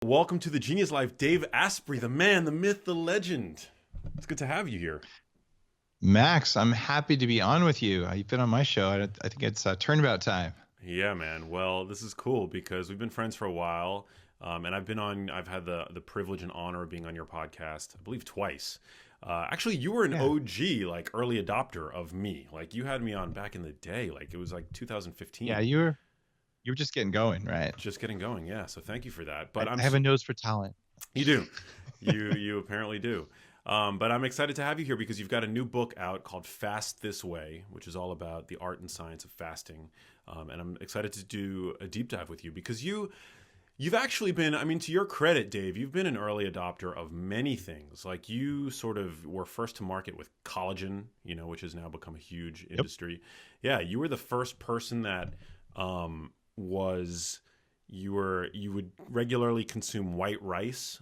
Welcome to the Genius Life, Dave Asprey, the man, the myth, the legend. It's good to have you here. Max, I'm happy to be on with you. You've been on my show. I think it's turnabout time. Yeah, man. Well, this is cool because we've been friends for a while, and I've had the privilege and honor of being on your podcast, I believe twice. Actually, you were an Yeah. OG, like early adopter of me. Like you had me on back in the day, like it was like Yeah, 2015. you were just getting going, right? Just getting going, yeah. So thank you for that. I, But I have a nose for talent. you do. You apparently do. But I'm excited to have you here because you've got a new book out called Fast This Way, which is all about the art and science of fasting. And I'm excited to do a deep dive with you because you've actually been, I mean, to your credit, Dave, you've been an early adopter of many things. Like you sort of were first to market with collagen, which has now become a huge Yep. industry. Yeah, you were the first person that was you would regularly consume white rice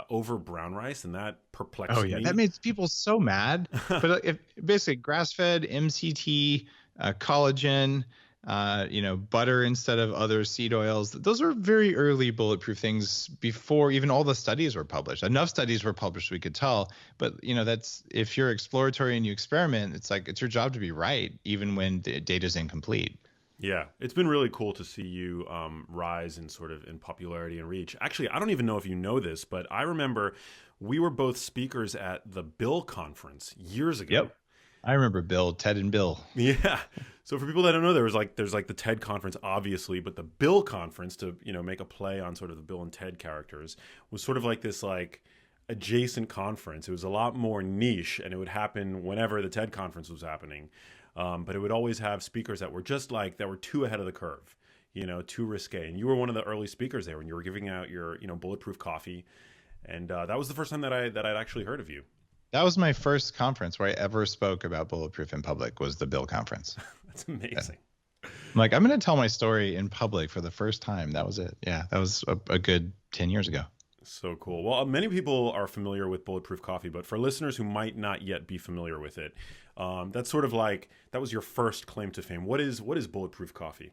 over brown rice, and that Oh perplexed yeah, that me. makes people so mad. But if basically grass-fed, MCT, collagen, butter instead of other seed oils. Those are very early bulletproof things before even all the studies were published. Enough studies were published we could tell, but that's if you're exploratory and you experiment, it's like it's your job to be right, even when the data is incomplete. Yeah, it's been really cool to see you rise in sort of in popularity and reach. Actually, I don't even know if you know this, but I remember we were both speakers at the Bill conference years ago. Yep. I remember Bill, Ted, and Bill. Yeah. So for people that don't know, there's like the TED conference, obviously, but the Bill conference, to make a play on sort of the Bill and Ted characters, was sort of like this like adjacent conference. It was a lot more niche, and it would happen whenever the TED conference was happening. But it would always have speakers that were just like that were too ahead of the curve, too risque. And you were one of the early speakers there when you were giving out your bulletproof coffee, and that was the first time that I'd actually heard of you. That was my first conference where I ever spoke about bulletproof in public was the Bill conference. That's Yeah. amazing. I'm like, I'm going to tell my story in public for the first time. That was it. Yeah, that was a good 10 years ago. So cool. Well, many people are familiar with Bulletproof Coffee, but for listeners who might not yet be familiar with it, that's sort of like that was your first claim to fame. What is Bulletproof Coffee?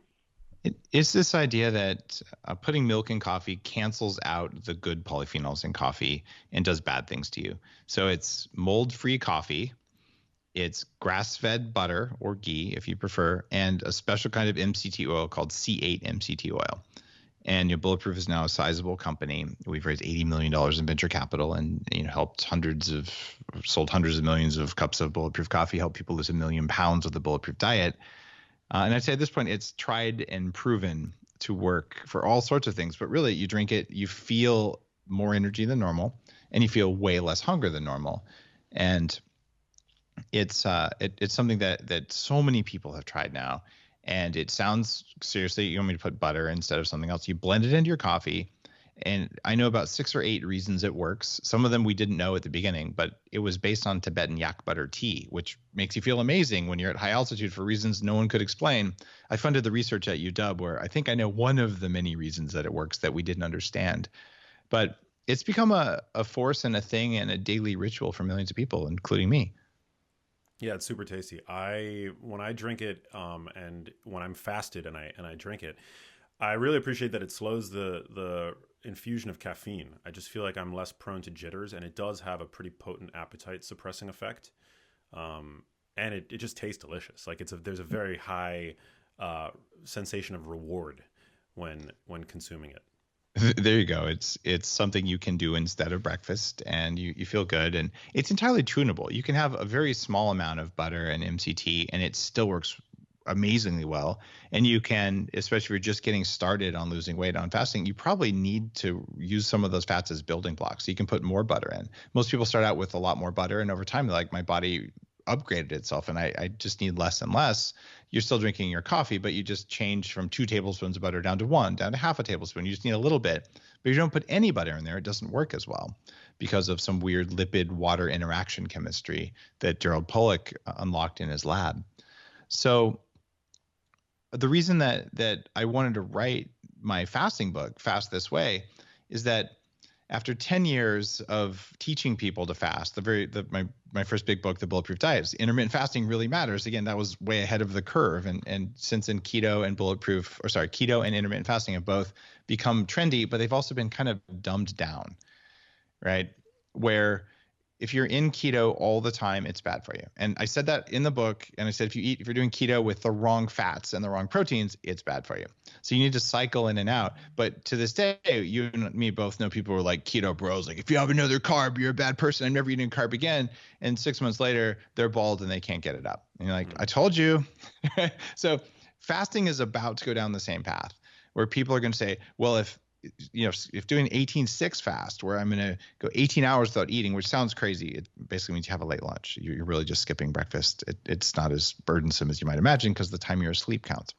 It's this idea that putting milk in coffee cancels out the good polyphenols in coffee and does bad things to you. So it's mold-free coffee. It's grass-fed butter or ghee, if you prefer, and a special kind of MCT oil called C8 MCT oil. And Bulletproof is now a sizable company. We've raised $80 million in venture capital and sold hundreds of millions of cups of Bulletproof coffee, helped people lose 1 million pounds with the Bulletproof diet. And I'd say at this point, it's tried and proven to work for all sorts of things. But really, you drink it, you feel more energy than normal, and you feel way less hunger than normal. And it's something that so many people have tried now. And it sounds, seriously, you want me to put butter instead of something else. You blend it into your coffee. And I know about 6 or 8 reasons it works. Some of them we didn't know at the beginning, but it was based on Tibetan yak butter tea, which makes you feel amazing when you're at high altitude for reasons no one could explain. I funded the research at UW where I think I know one of the many reasons that it works that we didn't understand. But it's become a force and a thing and a daily ritual for millions of people, including me. Yeah, it's super tasty. When I drink it, and when I'm fasted and I drink it, I really appreciate that it slows the infusion of caffeine. I just feel like I'm less prone to jitters, and it does have a pretty potent appetite suppressing effect. And it just tastes delicious. Like there's a very high sensation of reward when consuming it. There you go. It's something you can do instead of breakfast and you feel good, and it's entirely tunable. You can have a very small amount of butter and MCT and it still works amazingly well. And you can, especially if you're just getting started on losing weight on fasting, you probably need to use some of those fats as building blocks. So you can put more butter in. Most people start out with a lot more butter, and over time they're like, my body upgraded itself and I just need less and less. You're still drinking your coffee, but you just change from 2 tablespoons of butter down to 1, down to half a tablespoon. You just need a little bit. But if you don't put any butter in there, it doesn't work as well because of some weird lipid water interaction chemistry that Gerald Pollack unlocked in his lab. So the reason that I wanted to write my fasting book, Fast This Way, is that after 10 years of teaching people to fast, my first big book, The Bulletproof Diet, intermittent fasting really matters. Again, that was way ahead of the curve. And since then, keto and intermittent fasting have both become trendy, but they've also been kind of dumbed down, right? Where if you're in keto all the time, it's bad for you. And I said that in the book. And I said, if you're doing keto with the wrong fats and the wrong proteins, it's bad for you. So you need to cycle in and out. But to this day, you and me both know people who are like keto bros. Like, if you have another carb, you're a bad person. I'm never eating a carb again. And 6 months later, they're bald and they can't get it up. And you're like, I told you. So fasting is about to go down the same path where people are going to say, well, if doing 18-6 fast, where I'm going to go 18 hours without eating, which sounds crazy. It basically means you have a late lunch. You're really just skipping breakfast. It's not as burdensome as you might imagine because the time you're asleep counts.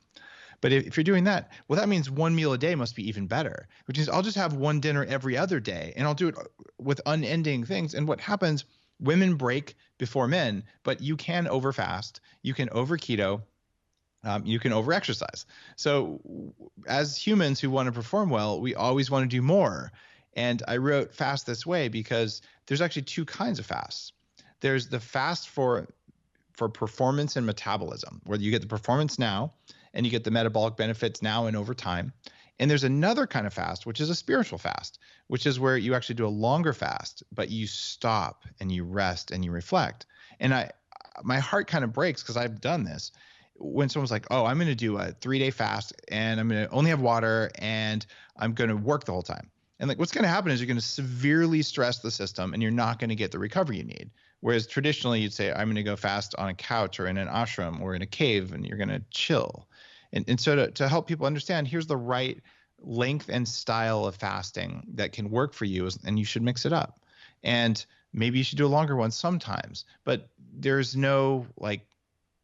But if you're doing that, well, that means 1 meal a day must be even better, which is I'll just have one dinner every other day and I'll do it with unending things. And what happens, women break before men, but you can overfast, you can over keto, you can over-exercise. So as humans who want to perform well, we always want to do more. And I wrote Fast This Way because there's actually two kinds of fasts. There's the fast for performance and metabolism, where you get the performance now and you get the metabolic benefits now and over time. And there's another kind of fast, which is a spiritual fast, which is where you actually do a longer fast, but you stop and you rest and you reflect. And my heart kind of breaks because I've done this. When someone's like, oh, I'm going to do a 3-day fast and I'm going to only have water and I'm going to work the whole time. And like, what's going to happen is you're going to severely stress the system and you're not going to get the recovery you need. Whereas traditionally you'd say, I'm going to go fast on a couch or in an ashram or in a cave and you're going to chill. And so to help people understand, here's the right length and style of fasting that can work for you, and you should mix it up. And maybe you should do a longer one sometimes, but there's no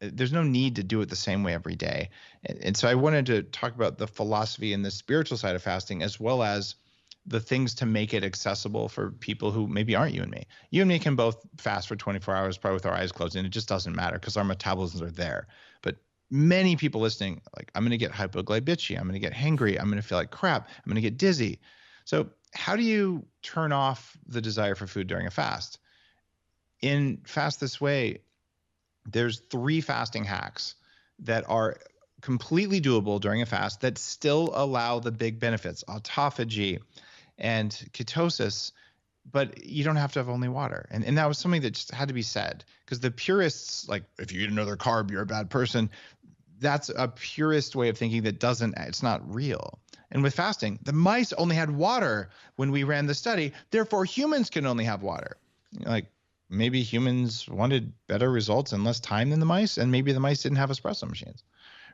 need to do it the same way every day. And so I wanted to talk about the philosophy and the spiritual side of fasting, as well as the things to make it accessible for people who maybe aren't you and me. You and me can both fast for 24 hours, probably with our eyes closed, and it just doesn't matter because our metabolisms are there. But many people listening, like, I'm going to get hypoglycemia, I'm going to get hangry, I'm going to feel like crap, I'm going to get dizzy. So how do you turn off the desire for food during a fast? In Fast This Way, there's 3 fasting hacks that are completely doable during a fast that still allow the big benefits, autophagy and ketosis, but you don't have to have only water. And that was something that just had to be said, because the purists, like, if you eat another carb, you're a bad person. That's a purist way of thinking it's not real. And with fasting, the mice only had water when we ran the study. Therefore, humans can only have water. Like, maybe humans wanted better results and less time than the mice, and maybe the mice didn't have espresso machines,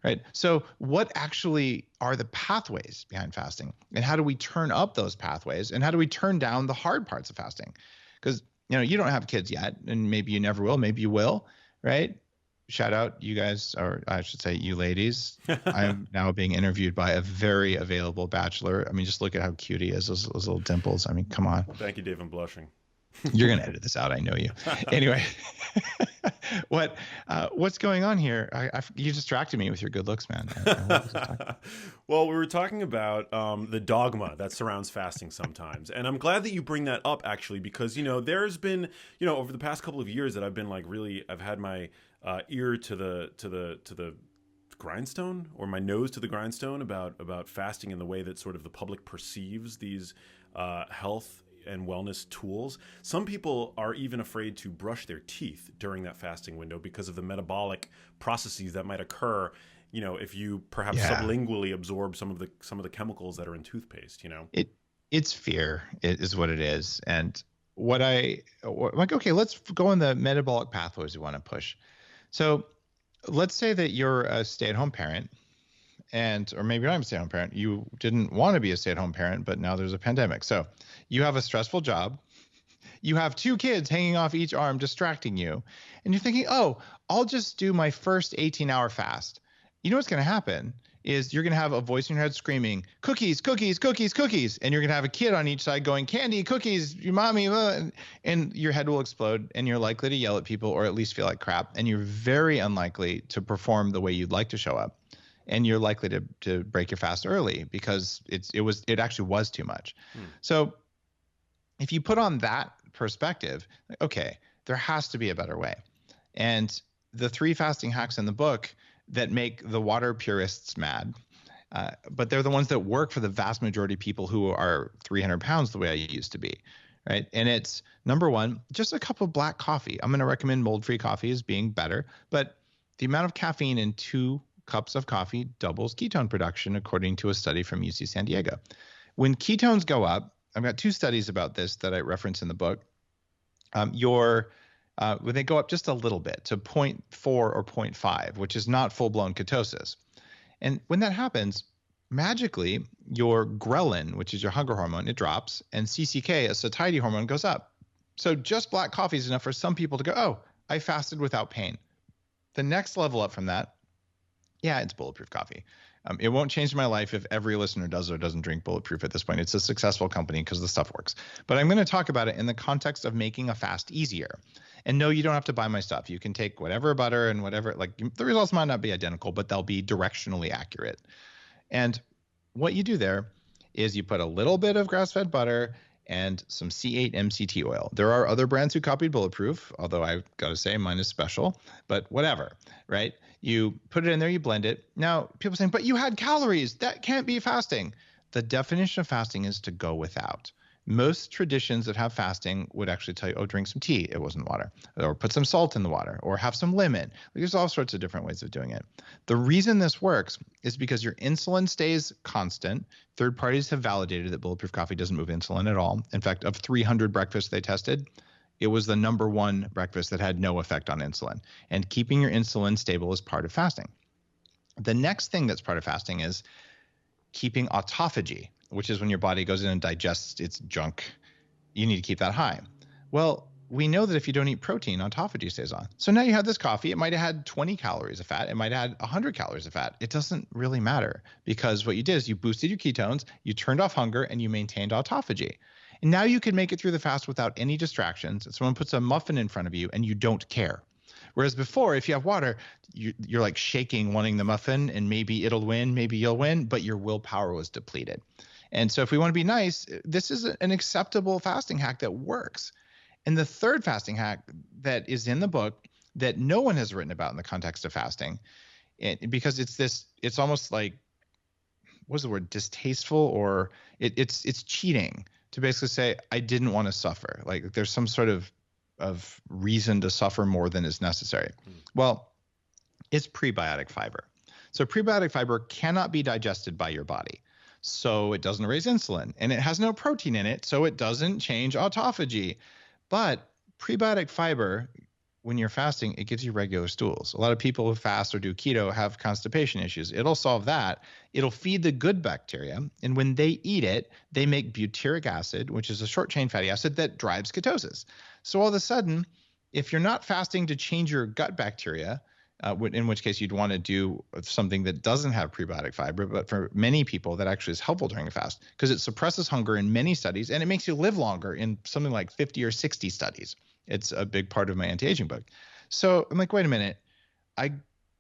right? So what actually are the pathways behind fasting, and how do we turn up those pathways, and how do we turn down the hard parts of fasting? Because, you don't have kids yet, and maybe you never will, maybe you will, right? Shout out you guys, or I should say you ladies. I'm now being interviewed by a very available bachelor. I mean, just look at how cute he is, those little dimples. I mean, come on. Thank you, Dave. I'm blushing. You're going to edit this out. I know you. Anyway, what's going on here? You distracted me with your good looks, man. Well, we were talking about the dogma that surrounds fasting sometimes. And I'm glad that you bring that up, actually, because, there's been, over the past couple of years that I've been I've had my ear to the grindstone, or my nose to the grindstone about fasting and the way that sort of the public perceives these health and wellness tools. Some people are even afraid to brush their teeth during that fasting window because of the metabolic processes that might occur, if you perhaps sublingually absorb some of the chemicals that are in toothpaste. It's fear, is what it is. And I'm like, okay, let's go on the metabolic pathways we want to push. So let's say that you're a stay-at-home parent, or maybe you're not a stay-at-home parent. You didn't want to be a stay-at-home parent, but now there's a pandemic. So you have a stressful job. You have 2 kids hanging off each arm, distracting you. And you're thinking, oh, I'll just do my first 18-hour fast. You know what's going to happen is you're going to have a voice in your head screaming, cookies, cookies, cookies, cookies. And you're going to have a kid on each side going, candy, cookies, your mommy. And your head will explode, and you're likely to yell at people or at least feel like crap. And you're very unlikely to perform the way you'd like to show up. And you're likely to break your fast early because it actually was too much. So if you put on that perspective, okay, there has to be a better way. And the 3 fasting hacks in the book that make the water purists mad, but they're the ones that work for the vast majority of people who are 300 pounds the way I used to be, right? And it's number 1, just a cup of black coffee. I'm going to recommend mold-free coffee as being better, but the amount of caffeine in 2 cups of coffee doubles ketone production, according to a study from UC San Diego. When ketones go up, I've got 2 studies about this that I reference in the book. When they go up just a little bit to 0.4 or 0.5, which is not full-blown ketosis. And when that happens, magically, your ghrelin, which is your hunger hormone, it drops, and CCK, a satiety hormone, goes up. So just black coffee is enough for some people to go, oh, I fasted without pain. The next level up from that, yeah, it's Bulletproof Coffee. It won't change my life if every listener does or doesn't drink Bulletproof at this point. It's a successful company because the stuff works. But I'm going to talk about it in the context of making a fast easier. And no, you don't have to buy my stuff. You can take whatever butter and whatever, like the results might not be identical, but they'll be directionally accurate. And what you do there is you put a little bit of grass-fed butter and some C8 MCT oil. There are other brands who copied Bulletproof, although I've got to say mine is special, but whatever, right? You put it in there, you blend it. Now, people are saying, but you had calories. That can't be fasting. The definition of fasting is to go without. Most traditions that have fasting would actually tell you, oh, drink some tea. It wasn't water. Or put some salt in the water. Or have some lemon. There's all sorts of different ways of doing it. The reason this works is because your insulin stays constant. Third parties have validated that Bulletproof Coffee doesn't move insulin at all. In fact, of 300 breakfasts they tested, it was the number 1 breakfast that had no effect on insulin. And keeping your insulin stable is part of fasting. The next thing that's part of fasting is keeping autophagy, which is when your body goes in and digests its junk. You need to keep that high. Well, we know that if you don't eat protein, autophagy stays on. So now you have this coffee. It might have had 20 calories of fat. It might have had 100 calories of fat. It doesn't really matter because what you did is you boosted your ketones, you turned off hunger, and you maintained autophagy. And now you can make it through the fast without any distractions. Someone puts a muffin in front of you and you don't care. Whereas before, if you have water, you're like shaking, wanting the muffin, and maybe it'll win, maybe you'll win, but your willpower was depleted. And so if we want to be nice, this is an acceptable fasting hack that works. And the third fasting hack that is in the book that no one has written about in the context of fasting, because it's almost like, what's the word, distasteful, or it's cheating to basically say, I didn't want to suffer. Like there's some sort of reason to suffer more than is necessary. Well, it's prebiotic fiber. So prebiotic fiber cannot be digested by your body. So it doesn't raise insulin, and it has no protein in it, so it doesn't change autophagy. But prebiotic fiber, when you're fasting, it gives you regular stools. A lot of people who fast or do keto have constipation issues. It'll solve that. It'll feed the good bacteria, and when they eat it, they make butyric acid, which is a short-chain fatty acid that drives ketosis. So all of a sudden, if you're not fasting to change your gut bacteria, in which case you'd want to do something that doesn't have prebiotic fiber, but for many people that actually is helpful during a fast because it suppresses hunger in many studies and it makes you live longer in something like 50 or 60 studies. It's a big part of my anti-aging book. So I'm like, wait a minute, I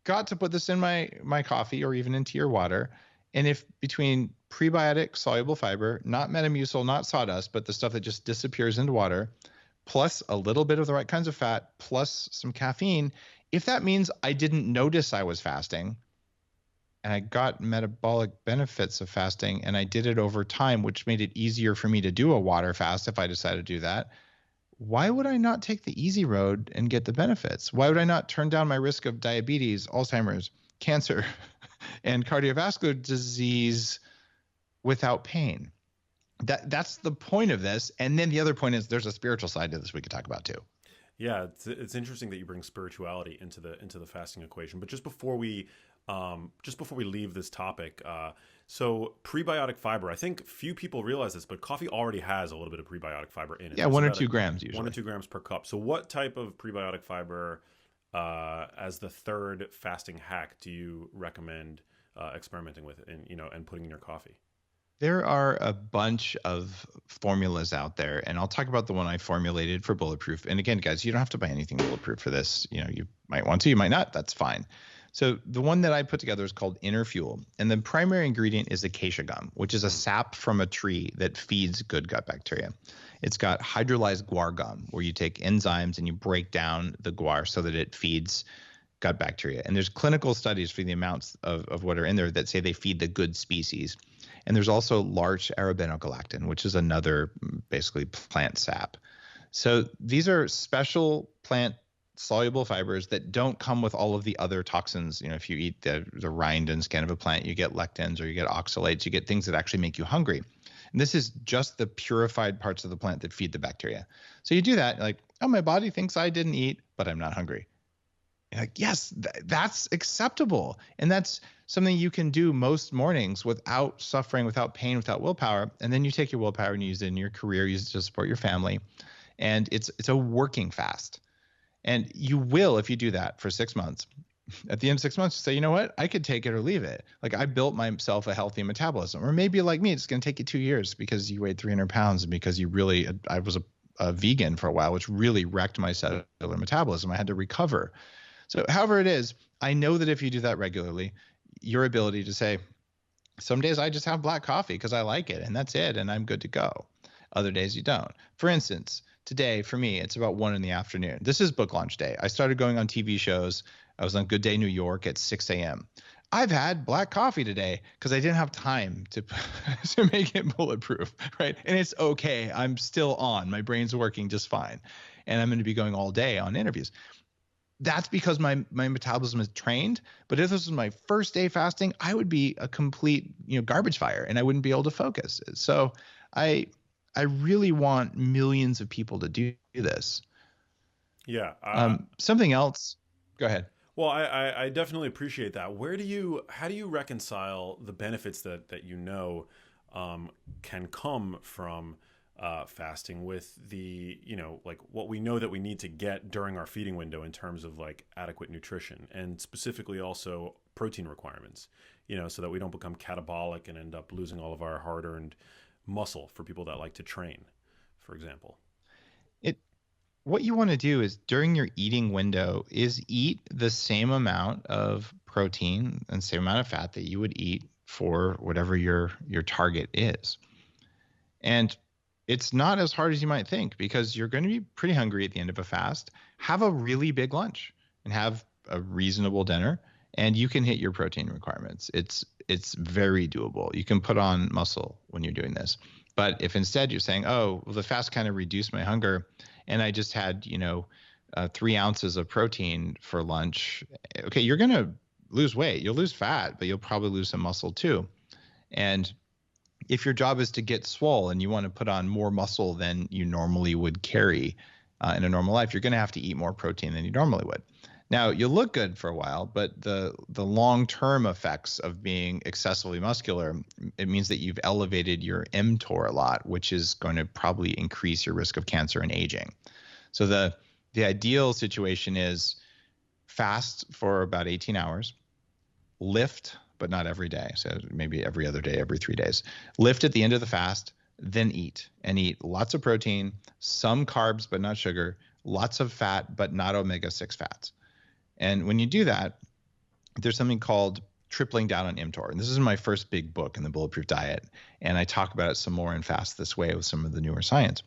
got to put this in my coffee or even into your water. And if between prebiotic soluble fiber, not Metamucil, not sawdust, but the stuff that just disappears into water, plus a little bit of the right kinds of fat, plus some caffeine, if that means I didn't notice I was fasting and I got metabolic benefits of fasting and I did it over time, which made it easier for me to do a water fast if I decided to do that, why would I not take the easy road and get the benefits? Why would I not turn down my risk of diabetes, Alzheimer's, cancer, and cardiovascular disease without pain? That's the point of this. And then the other point is there's a spiritual side to this we could talk about too. Yeah, it's interesting that you bring spirituality into the fasting equation. But just before we leave this topic, so prebiotic fiber, I think few people realize this, but coffee already has a little bit of prebiotic fiber in it. Yeah, 1 or 2 grams usually. 1 or 2 grams per cup. So what type of prebiotic fiber, as the third fasting hack, do you recommend experimenting with and putting in your coffee? There are a bunch of formulas out there, and I'll talk about the one I formulated for Bulletproof. And again, guys, you don't have to buy anything Bulletproof for this. You might want to, you might not. That's fine. So the one that I put together is called Inner Fuel. And the primary ingredient is acacia gum, which is a sap from a tree that feeds good gut bacteria. It's got hydrolyzed guar gum, where you take enzymes and you break down the guar so that it feeds gut bacteria. And there's clinical studies for the amounts of what are in there that say they feed the good species. And there's also larch arabinogalactin, which is another basically plant sap. So these are special plant soluble fibers that don't come with all of the other toxins. If you eat the rind and skin of a plant, you get lectins or you get oxalates, you get things that actually make you hungry. And this is just the purified parts of the plant that feed the bacteria. So you do that, like, oh, my body thinks I didn't eat, but I'm not hungry. You're like, yes, that's acceptable. And that's something you can do most mornings without suffering, without pain, without willpower. And then you take your willpower and use it in your career, use it to support your family. And it's a working fast. And you will, if you do that for 6 months, at the end of 6 months, you say, you know what, I could take it or leave it. Like, I built myself a healthy metabolism. Or maybe like me, it's going to take you 2 years because you weighed 300 pounds and because I was a vegan for a while, which really wrecked my cellular metabolism. I had to recover. So however it is, I know that if you do that regularly, your ability to say, some days I just have black coffee because I like it and that's it and I'm good to go. Other days you don't. For instance, today, for me, it's about 1 p.m. This is book launch day. I started going on TV shows. I was on Good Day New York at 6 a.m. I've had black coffee today because I didn't have time to make it bulletproof, right? And it's okay. I'm still on. My brain's working just fine. And I'm going to be going all day on interviews. That's because my metabolism is trained. But if this was my first day fasting, I would be a complete garbage fire and I wouldn't be able to focus. So I really want millions of people to do this. Yeah. Something else. Go ahead. Well, I definitely appreciate that. How do you reconcile the benefits that can come from fasting with the, like what we know that we need to get during our feeding window in terms of like adequate nutrition and specifically also protein requirements, so that we don't become catabolic and end up losing all of our hard-earned muscle for people that like to train, for example. What you want to do is during your eating window is eat the same amount of protein and same amount of fat that you would eat for whatever your target is. And it's not as hard as you might think because you're going to be pretty hungry at the end of a fast. Have a really big lunch and have a reasonable dinner and you can hit your protein requirements. It's very doable. You can put on muscle when you're doing this. But if instead you're saying, oh, well, the fast kind of reduced my hunger and I just had, 3 ounces of protein for lunch, okay, you're going to lose weight. You'll lose fat, but you'll probably lose some muscle too. And if your job is to get swole and you want to put on more muscle than you normally would carry in a normal life, you're going to have to eat more protein than you normally would. Now, you'll look good for a while, but the long-term effects of being excessively muscular, it means that you've elevated your mTOR a lot, which is going to probably increase your risk of cancer and aging. So the ideal situation is fast for about 18 hours, lift, but not every day. So maybe every other day, every 3 days. Lift at the end of the fast, then eat lots of protein, some carbs, but not sugar, lots of fat, but not omega-6 fats. And when you do that, there's something called tripling down on mTOR. And this is my first big book in the Bulletproof Diet. And I talk about it some more in Fast This Way with some of the newer science.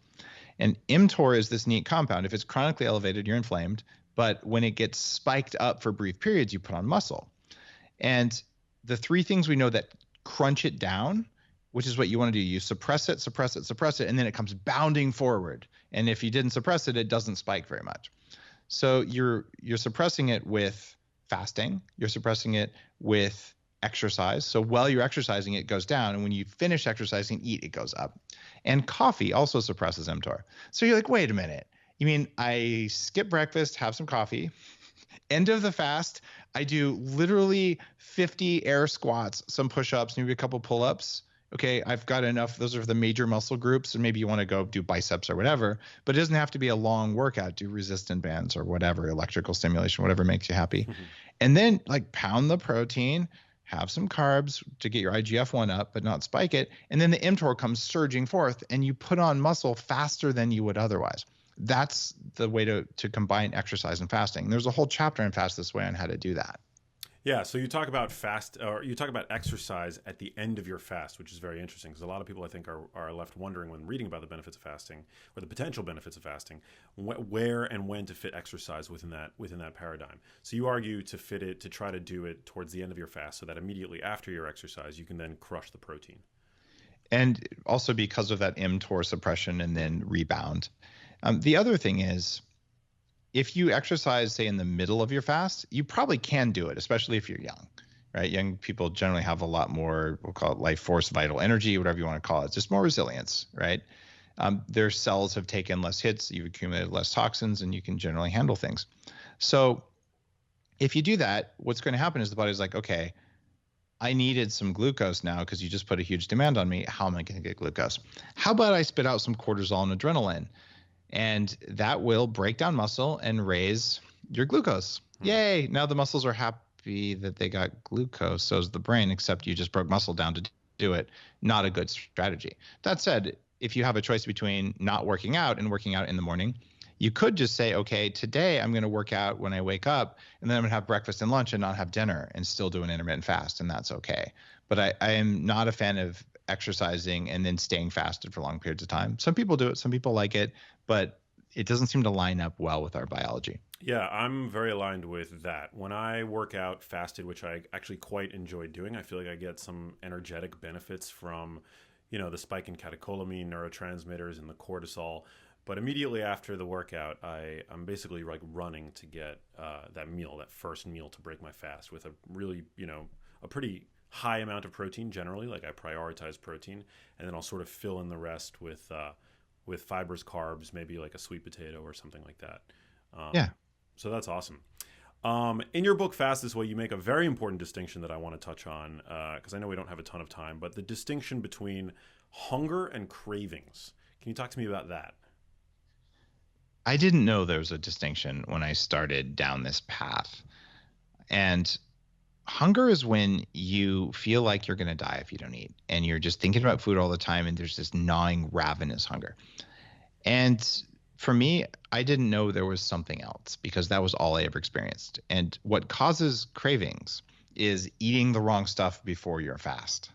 And mTOR is this neat compound. If it's chronically elevated, you're inflamed. But when it gets spiked up for brief periods, you put on muscle. And the 3 things we know that crunch it down, which is what you want to do, you suppress it, and then it comes bounding forward. And if you didn't suppress it, it doesn't spike very much. So you're suppressing it with fasting. You're suppressing it with exercise. So while you're exercising, it goes down. And when you finish exercising, eat, it goes up. And coffee also suppresses mTOR. So you're like, wait a minute. You mean I skip breakfast, have some coffee, end of the fast, I do literally 50 air squats, some push-ups, maybe a couple pull-ups. Okay, I've got enough. Those are the major muscle groups. And maybe you want to go do biceps or whatever, but it doesn't have to be a long workout. Do resistant bands or whatever, electrical stimulation, whatever makes you happy. Mm-hmm. And then like pound the protein, have some carbs to get your IGF-1 up, but not spike it. And then the mTOR comes surging forth and you put on muscle faster than you would otherwise. That's the way to combine exercise and fasting. There's a whole chapter in Fast This Way on how to do that. Yeah, so you talk about fast, or you talk about exercise at the end of your fast, which is very interesting because a lot of people I think are left wondering when reading about the benefits of fasting or the potential benefits of fasting, where and when to fit exercise within that paradigm. So you argue to fit it, to try to do it towards the end of your fast, so that immediately after your exercise you can then crush the protein. And also because of that mTOR suppression and then rebound. The other thing is, if you exercise, say, in the middle of your fast, you probably can do it, especially if you're young, right? Young people generally have a lot more, we'll call it life force, vital energy, whatever you want to call it, just more resilience, right? Their cells have taken less hits, you've accumulated less toxins, and you can generally handle things. So if you do that, what's going to happen is the body's like, okay, I needed some glucose now because you just put a huge demand on me. How am I going to get glucose? How about I spit out some cortisol and adrenaline? And that will break down muscle and raise your glucose. Yay. Now the muscles are happy that they got glucose. So is the brain, except you just broke muscle down to do it. Not a good strategy. That said, if you have a choice between not working out and working out in the morning, you could just say, okay, today I'm going to work out when I wake up, and then I'm going to have breakfast and lunch and not have dinner and still do an intermittent fast, and that's okay. But I am not a fan of exercising and then staying fasted for long periods of time. Some people do it, some people like it, but it doesn't seem to line up well with our biology. Yeah, I'm very aligned with that. When I work out fasted, which I actually quite enjoy doing, I feel like I get some energetic benefits from, the spike in catecholamine, neurotransmitters, and the cortisol. But immediately after the workout, I'm basically like running to get that first meal to break my fast with a really, a pretty high amount of protein generally. Like I prioritize protein, and then I'll sort of fill in the rest with fibrous carbs, maybe like a sweet potato or something like that. Yeah. So that's awesome. In your book, Fast This Way, you make a very important distinction that I want to touch on because I know we don't have a ton of time, but the distinction between hunger and cravings. Can you talk to me about that? I didn't know there was a distinction when I started down this path. And hunger is when you feel like you're going to die if you don't eat, and you're just thinking about food all the time, and there's this gnawing, ravenous hunger. And for me, I didn't know there was something else because that was all I ever experienced. And what causes cravings is eating the wrong stuff before your fast.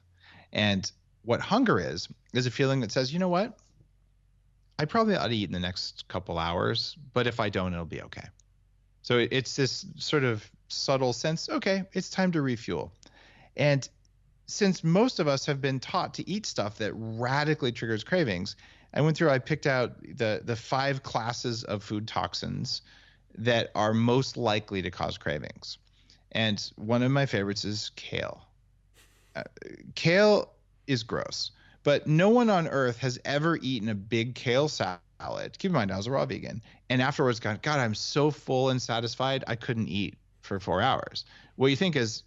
And what hunger is a feeling that says, you know what? I probably ought to eat in the next couple hours, but if I don't, it'll be okay. So it's this sort of subtle sense, okay, it's time to refuel. And since most of us have been taught to eat stuff that radically triggers cravings, I picked out the 5 classes of food toxins that are most likely to cause cravings. And one of my favorites is kale. Kale is gross, but no one on earth has ever eaten a big kale salad. Keep in mind, I was a raw vegan. And afterwards, God, I'm so full and satisfied, I couldn't eat for 4 hours. What you think is,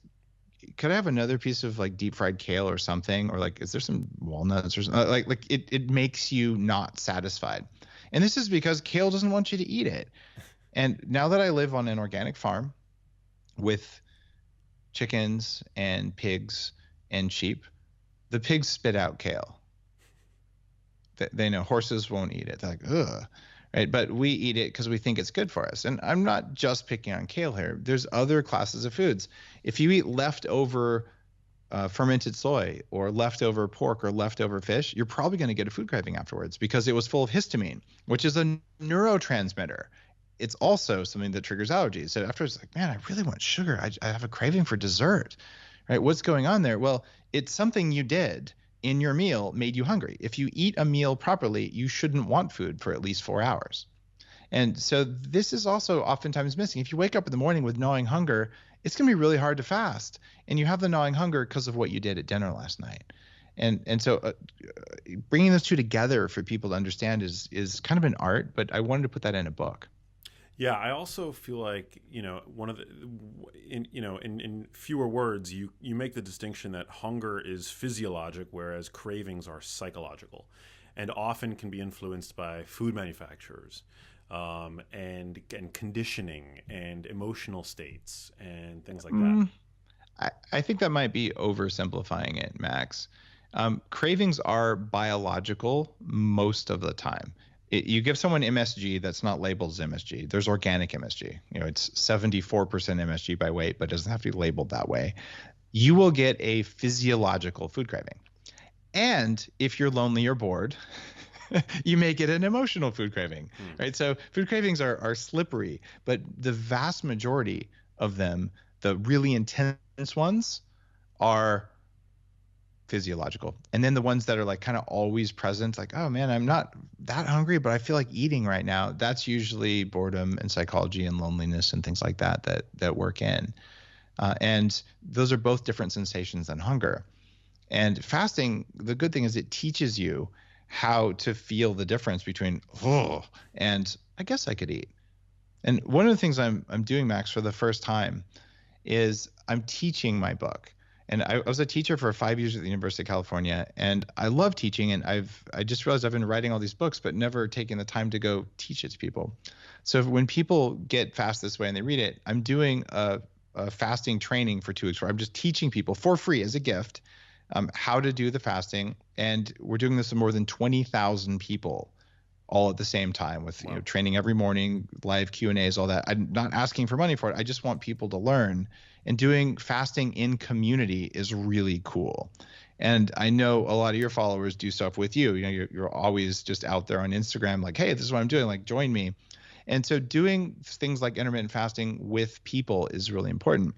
could I have another piece of like deep fried kale or something? Or like, is there some walnuts or something? Like it makes you not satisfied. And this is because kale doesn't want you to eat it. And now that I live on an organic farm with chickens and pigs and sheep, the pigs spit out kale. They know horses won't eat it. They're like, ugh. Right? But we eat it because we think it's good for us. And I'm not just picking on kale here. There's other classes of foods. If you eat leftover fermented soy or leftover pork or leftover fish, you're probably going to get a food craving afterwards because it was full of histamine, which is a neurotransmitter. It's also something that triggers allergies. So afterwards, like, man, I really want sugar. I have a craving for dessert. Right? What's going on there? Well, it's something you did in your meal made you hungry. If you eat a meal properly, you shouldn't want food for at least 4 hours. And so this is also oftentimes missing. If you wake up in the morning with gnawing hunger, it's going to be really hard to fast. And you have the gnawing hunger because of what you did at dinner last night. And so bringing those two together for people to understand is kind of an art, but I wanted to put that in a book. Yeah, I also feel like, one of the, in fewer words, you make the distinction that hunger is physiologic, whereas cravings are psychological, and often can be influenced by food manufacturers, and conditioning and emotional states and things like that. I think that might be oversimplifying it, Max. Cravings are biological most of the time. You give someone MSG that's not labeled as MSG. There's organic MSG. It's 74% MSG by weight, but it doesn't have to be labeled that way. You will get a physiological food craving. And if you're lonely or bored, you may get an emotional food craving, right? So food cravings are slippery, but the vast majority of them, the really intense ones, are physiological. And then the ones that are like kind of always present, like, oh man, I'm not that hungry, but I feel like eating right now. That's usually boredom and psychology and loneliness and things like that work in. And those are both different sensations than hunger. And fasting, the good thing is it teaches you how to feel the difference between, oh, and I guess I could eat. And one of the things I'm doing, Max, for the first time is I'm teaching my book. And I was a teacher for 5 years at the University of California, and I love teaching. And I just realized I've been writing all these books, but never taking the time to go teach it to people. So when people get Fast This Way and they read it, I'm doing a fasting training for 2 weeks where I'm just teaching people for free as a gift how to do the fasting. And we're doing this with more than 20,000 people all at the same time with training every morning, live Q&As, all that. I'm not asking for money for it. I just want people to learn. And doing fasting in community is really cool. And I know a lot of your followers do stuff with you. You're always just out there on Instagram like, hey, this is what I'm doing, like join me. And so doing things like intermittent fasting with people is really important.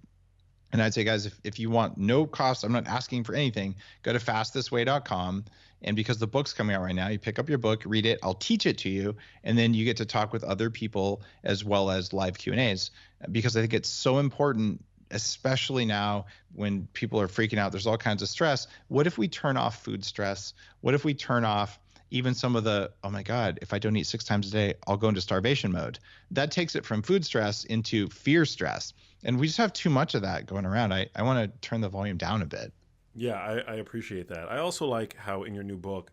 And I'd say, guys, if you want no cost, I'm not asking for anything, go to fastthisway.com. And because the book's coming out right now, you pick up your book, read it, I'll teach it to you, and then you get to talk with other people as well as live Q&As, because I think it's so important, especially now when people are freaking out. There's all kinds of stress. What if we turn off food stress? What if we turn off even some of the, oh my God, if I don't eat 6 times a day, I'll go into starvation mode. That takes it from food stress into fear stress. And we just have too much of that going around. I want to turn the volume down a bit. Yeah, I appreciate that. I also like how in your new book,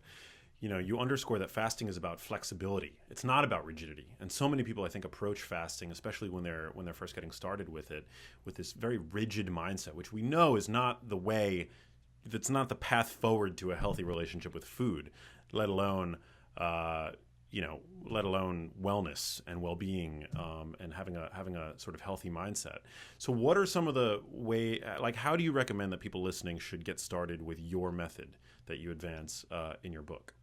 you underscore that fasting is about flexibility. It's not about rigidity. And so many people, I think, approach fasting, especially when they're first getting started with it, with this very rigid mindset, which we know is not the way. That's not the path forward to a healthy relationship with food, let alone wellness and well-being, and having a sort of healthy mindset. So what are some of the how do you recommend that people listening should get started with your method that you advance in your book?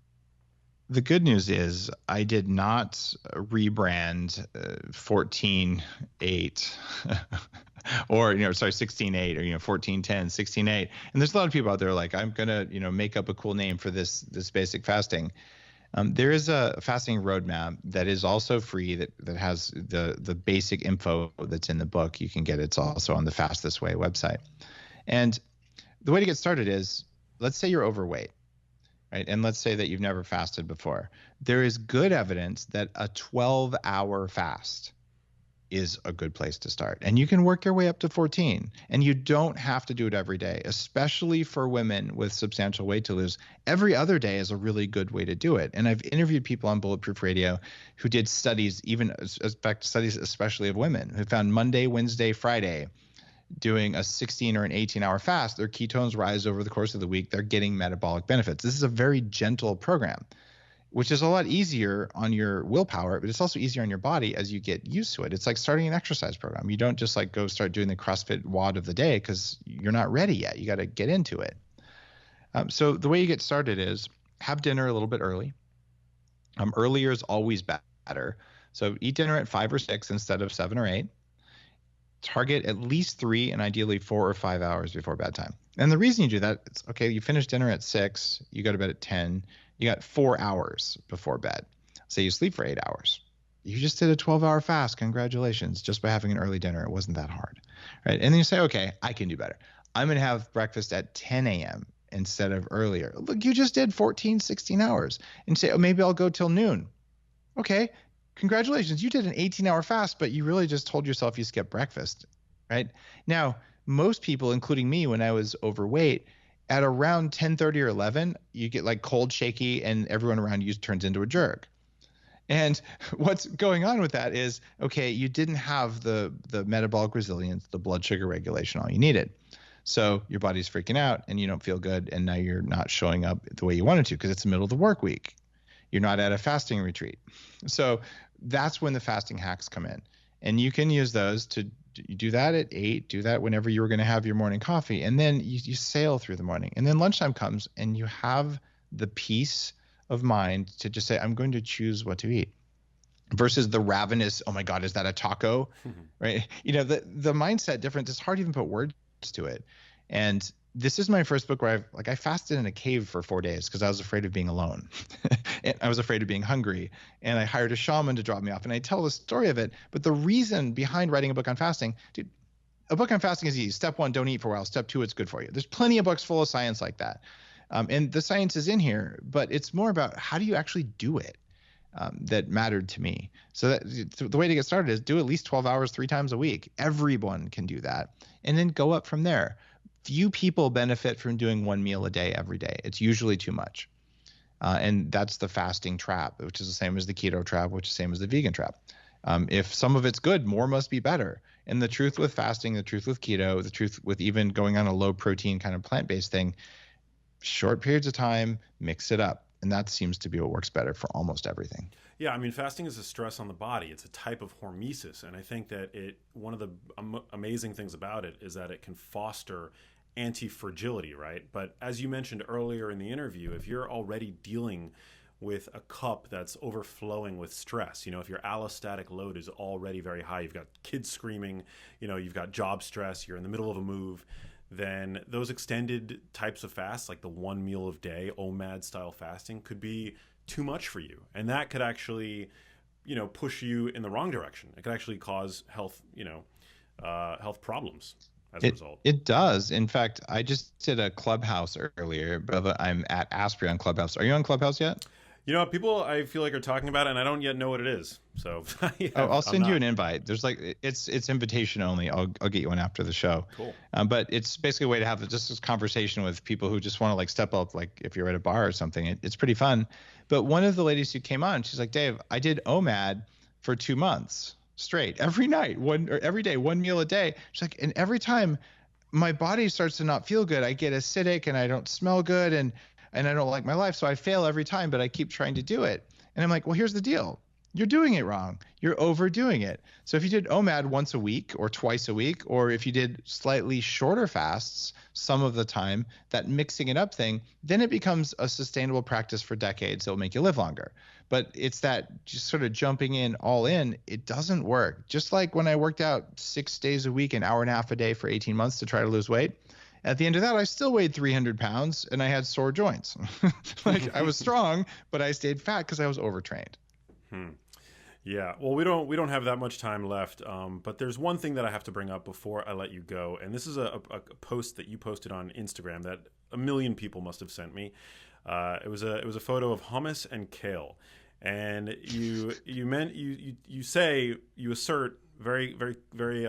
The good news is I did not rebrand 14.8 or 16.8 or 14.10, 16.8. And there's a lot of people out there like, I'm going to make up a cool name for this basic fasting. There is a fasting roadmap that is also free that has the basic info that's in the book. You can get it. It's also on the Fast This Way website. And the way to get started is, let's say you're overweight, right? And let's say that you've never fasted before. There is good evidence that a 12-hour fast is a good place to start. And you can work your way up to 14. And you don't have to do it every day, especially for women with substantial weight to lose. Every other day is a really good way to do it. And I've interviewed people on Bulletproof Radio who did studies, studies especially of women, who found Monday, Wednesday, Friday doing a 16 or an 18-hour fast, their ketones rise over the course of the week. They're getting metabolic benefits. This is a very gentle program, which is a lot easier on your willpower, but it's also easier on your body as you get used to it. It's like starting an exercise program. You don't just like go start doing the CrossFit WOD of the day because you're not ready yet. You got to get into it. So the way you get started is have dinner a little bit early. Earlier is always better. So eat dinner at 5 or 6 instead of 7 or 8. Target at least 3 and ideally 4 or 5 hours before bedtime. And the reason you do that, it's okay, you finish dinner at 6, you go to bed at 10, you got 4 hours before bed. Say you sleep for 8 hours. You just did a 12-hour fast. Congratulations. Just by having an early dinner, it wasn't that hard, right? And then you say, okay, I can do better. I'm going to have breakfast at 10 a.m. instead of earlier. Look, you just did 14, 16 hours. And say, oh, maybe I'll go till noon. Okay, congratulations. You did an 18-hour fast, but you really just told yourself you skipped breakfast, right? Now, most people, including me when I was overweight, at around 10:30 or 11, you get like cold, shaky, and everyone around you turns into a jerk. And what's going on with that is, okay, you didn't have the metabolic resilience, the blood sugar regulation, all you needed. So your body's freaking out and you don't feel good, and now you're not showing up the way you wanted to because it's the middle of the work week. You're not at a fasting retreat. So that's when the fasting hacks come in. And you can use those to do that at 8, do that whenever you were going to have your morning coffee. And then you sail through the morning. And then lunchtime comes and you have the peace of mind to just say, I'm going to choose what to eat, versus the ravenous, oh my God, is that a taco? Right? The mindset difference, it's hard to even put words to it. And this is my first book where I fasted in a cave for 4 days because I was afraid of being alone. And I was afraid of being hungry. And I hired a shaman to drop me off. And I tell the story of it. But the reason behind writing a book on fasting, dude, a book on fasting is easy. Step 1, don't eat for a while. Step 2, it's good for you. There's plenty of books full of science like that. And the science is in here, but it's more about how do you actually do it that mattered to me. So the way to get started is do at least 12 hours 3 times a week. Everyone can do that. And then go up from there. Few people benefit from doing 1 meal a day every day. It's usually too much. And that's the fasting trap, which is the same as the keto trap, which is the same as the vegan trap. If some of it's good, more must be better. And the truth with fasting, the truth with keto, the truth with even going on a low protein kind of plant-based thing, short periods of time, mix it up. And that seems to be what works better for almost everything. Yeah, I mean, fasting is a stress on the body. It's a type of hormesis. And I think that one of the amazing things about it is that it can foster anti-fragility, right? But as you mentioned earlier in the interview, if you're already dealing with a cup that's overflowing with stress, if your allostatic load is already very high, you've got kids screaming, you've got job stress, you're in the middle of a move, then those extended types of fasts, like the 1 meal a day, OMAD style fasting, could be too much for you. And that could actually, push you in the wrong direction. It could actually cause health problems as a result. It does. In fact, I just did a Clubhouse earlier, but I'm at Asprey on Clubhouse. Are you on Clubhouse yet? People I feel like are talking about it, and I don't yet know what it is. So yeah, I'll send you an invite. There's it's invitation only. I'll get you one after the show. Cool. But it's basically a way to have just this conversation with people who just want to step up, if you're at a bar or something. It's pretty fun. But one of the ladies who came on, she's like, Dave, I did OMAD for 2 months straight, every night, every day, 1 meal a day. She's like, and every time my body starts to not feel good, I get acidic and I don't smell good and I don't like my life. So I fail every time, but I keep trying to do it. And I'm like, well, here's the deal. You're doing it wrong. You're overdoing it. So if you did OMAD once a week or twice a week, or if you did slightly shorter fasts some of the time, that mixing it up thing, then it becomes a sustainable practice for decades that will make you live longer. But it's that just sort of jumping in all in, it doesn't work. Just like when I worked out 6 days a week, an hour and a half a day for 18 months to try to lose weight. At the end of that, I still weighed 300 pounds and I had sore joints. I was strong, but I stayed fat because I was overtrained. Yeah, well, we don't have that much time left, but there's one thing that I have to bring up before I let you go, and this is a post that you posted on Instagram that 1 million people must have sent me. It was a photo of hummus and kale, and you assert very very very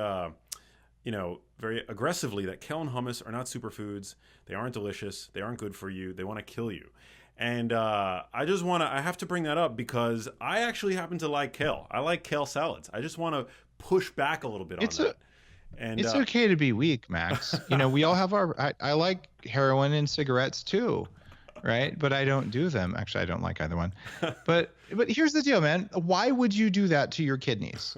very aggressively that kale and hummus are not superfoods. They aren't delicious. They aren't good for you. They want to kill you. And I have to bring that up because I actually happen to like kale. I like kale salads. I just want to push back a little bit on that. And it's okay to be weak, Max. We all have I like heroin and cigarettes too, right? But I don't do them. Actually, I don't like either one. But here's the deal, man. Why would you do that to your kidneys?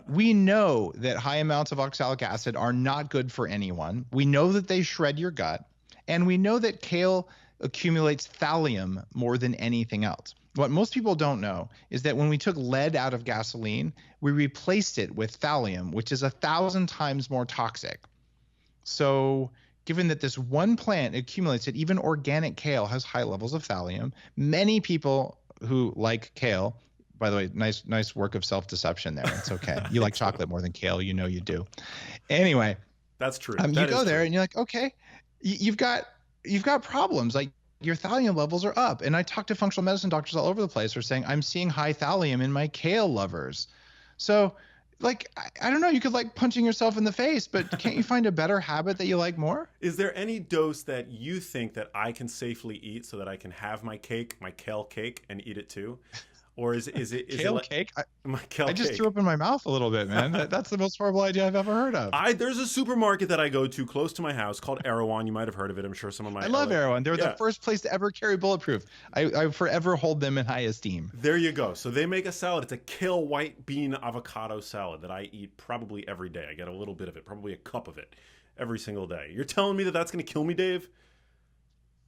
We know that high amounts of oxalic acid are not good for anyone. We know that they shred your gut. And we know that kale accumulates thallium more than anything else. What most people don't know is that when we took lead out of gasoline, we replaced it with thallium, which is 1,000 times more toxic. So given that this one plant accumulates it, even organic kale has high levels of thallium. Many people who like kale, by the way, nice work of self-deception there. It's okay. You like chocolate more than kale. You do. Anyway. That's true. You go there and you're like, okay, you've got problems. Like your thallium levels are up. And I talk to functional medicine doctors all over the place who are saying, I'm seeing high thallium in my kale lovers. So I don't know, you could like punching yourself in the face, but can't you find a better habit that you like more? Is there any dose that you think that I can safely eat so that I can have my cake, my kale cake, and eat it too? Or is it Kale like cake? my kale I just cake? threw up in my mouth a little bit, man. That's the most horrible idea I've ever heard of. There's a supermarket that I go to close to my house called Erewhon. You might have heard of it. I'm sure some of my I love Arrow, they're the yeah. first place to ever carry Bulletproof. I forever hold them in high esteem. There you go. So they make a salad. It's a kale white bean avocado salad that I eat probably every day. I get a little bit of it, probably a cup of it every single day. You're telling me that that's going to kill me, Dave?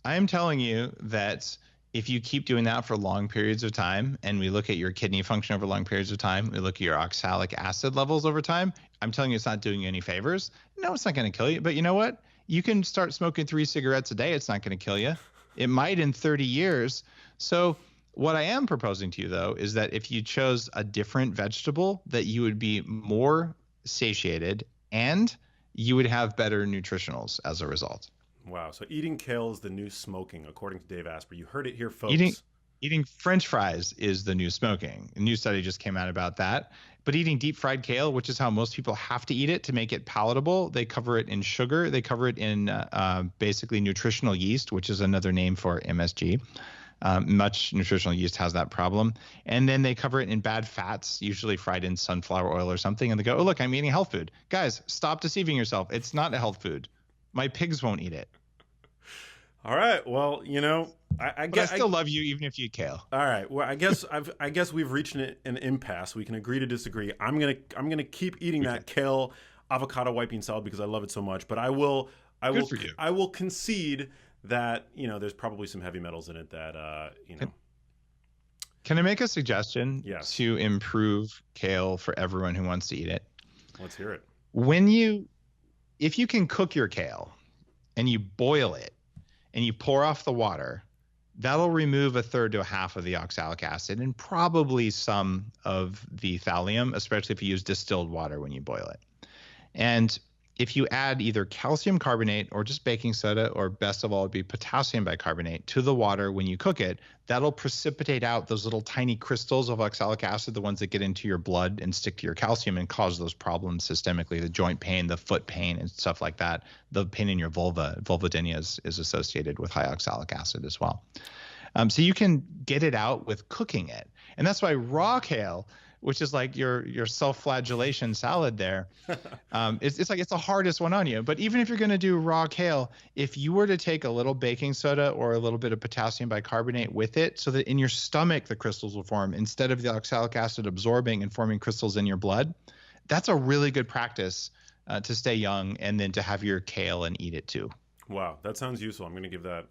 I am telling you that if you keep doing that for long periods of time, and we look at your kidney function over long periods of time, we look at your oxalic acid levels over time, I'm telling you it's not doing you any favors. No, it's not going to kill you. But you know what? You can start smoking 3 cigarettes a day. It's not going to kill you. It might in 30 years. So what I am proposing to you, though, is that if you chose a different vegetable, that you would be more satiated and you would have better nutritionals as a result. Wow. So eating kale is the new smoking, according to Dave Asprey. You heard it here, folks. Eating French fries is the new smoking. A new study just came out about that. But eating deep fried kale, which is how most people have to eat it to make it palatable, they cover it in sugar. They cover it in basically nutritional yeast, which is another name for MSG. Much nutritional yeast has that problem. And then they cover it in bad fats, usually fried in sunflower oil or something. And they go, oh, look, I'm eating health food. Guys, stop deceiving yourself. It's not a health food. My pigs won't eat it. All right. Well, But I still love you even if you eat kale. All right. Well, I guess we've reached an impasse. We can agree to disagree. I'm gonna keep eating that kale avocado white bean salad because I love it so much. But I will concede that there's probably some heavy metals in it that Can I make a suggestion Yes. to improve kale for everyone who wants to eat it? Let's hear it. If you can cook your kale and you boil it and you pour off the water, that'll remove a third to a half of the oxalic acid and probably some of the thallium, especially if you use distilled water when you boil it. And if you add either calcium carbonate or just baking soda, or best of all, it'd be potassium bicarbonate to the water when you cook it, that'll precipitate out those little tiny crystals of oxalic acid, the ones that get into your blood and stick to your calcium and cause those problems systemically, the joint pain, the foot pain, and stuff like that. The pain in your vulvodynia is associated with high oxalic acid as well. So you can get it out with cooking it. And that's why raw kale, which is like your self-flagellation salad there, it's like it's the hardest one on you. But even if you're going to do raw kale, if you were to take a little baking soda or a little bit of potassium bicarbonate with it, so that in your stomach the crystals will form instead of the oxalic acid absorbing and forming crystals in your blood, that's a really good practice to stay young and then to have your kale and eat it too. Wow, that sounds useful. I'm going to give that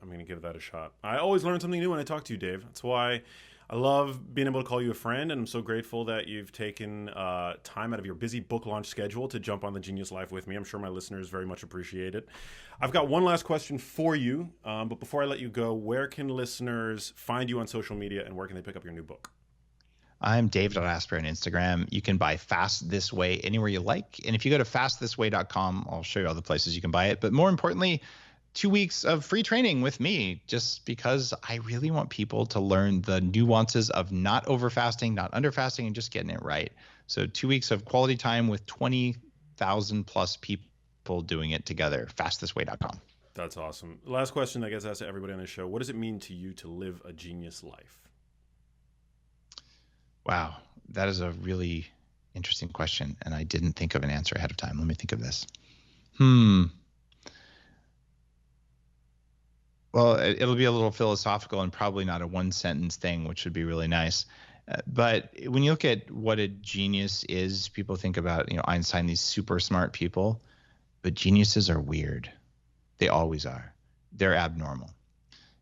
a shot. I always learn something new when I talk to you, Dave. That's why I love being able to call you a friend, and I'm so grateful that you've taken time out of your busy book launch schedule to jump on the Genius Life with me. I'm sure my listeners very much appreciate it. I've got one last question for you, but before I let you go, where can listeners find you on social media, and where can they pick up your new book? I'm Dave.Asprey on Instagram. You can buy Fast This Way anywhere you like. And if you go to fastthisway.com, I'll show you all the places you can buy it. But more importantly, 2 weeks of free training with me, just because I really want people to learn the nuances of not over fasting, not under fasting, and just getting it right. So 2 weeks of quality time with 20,000 plus people doing it together. Fastthisway.com. That's awesome. Last question I guess I ask everybody on this show. What does it mean to you to live a genius life? Wow, that is a really interesting question, and I didn't think of an answer ahead of time. Let me think of this. Well, it'll be a little philosophical and probably not a one-sentence thing, which would be really nice. But when you look at what a genius is, people think about, Einstein, these super smart people, but geniuses are weird. They always are. They're abnormal.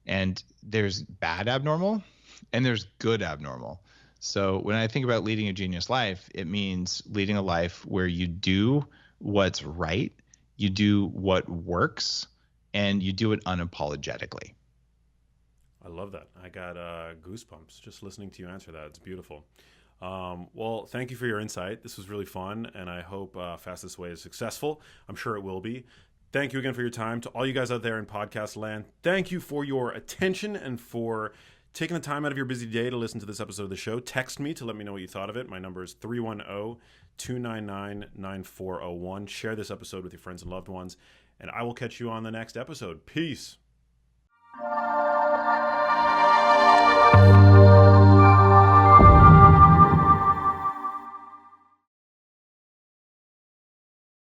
And there's bad abnormal and there's good abnormal. So when I think about leading a genius life, it means leading a life where you do what's right, you do what works, and you do it unapologetically. I love that. I got goosebumps just listening to you answer that. It's beautiful. Well, thank you for your insight. This was really fun, and I hope Fast This Way is successful. I'm sure it will be. Thank you again for your time. To all you guys out there in podcast land, thank you for your attention and for taking the time out of your busy day to listen to this episode of the show. Text me to let me know what you thought of it. My number is 310-299-9401. Share this episode with your friends and loved ones, and I will catch you on the next episode. Peace.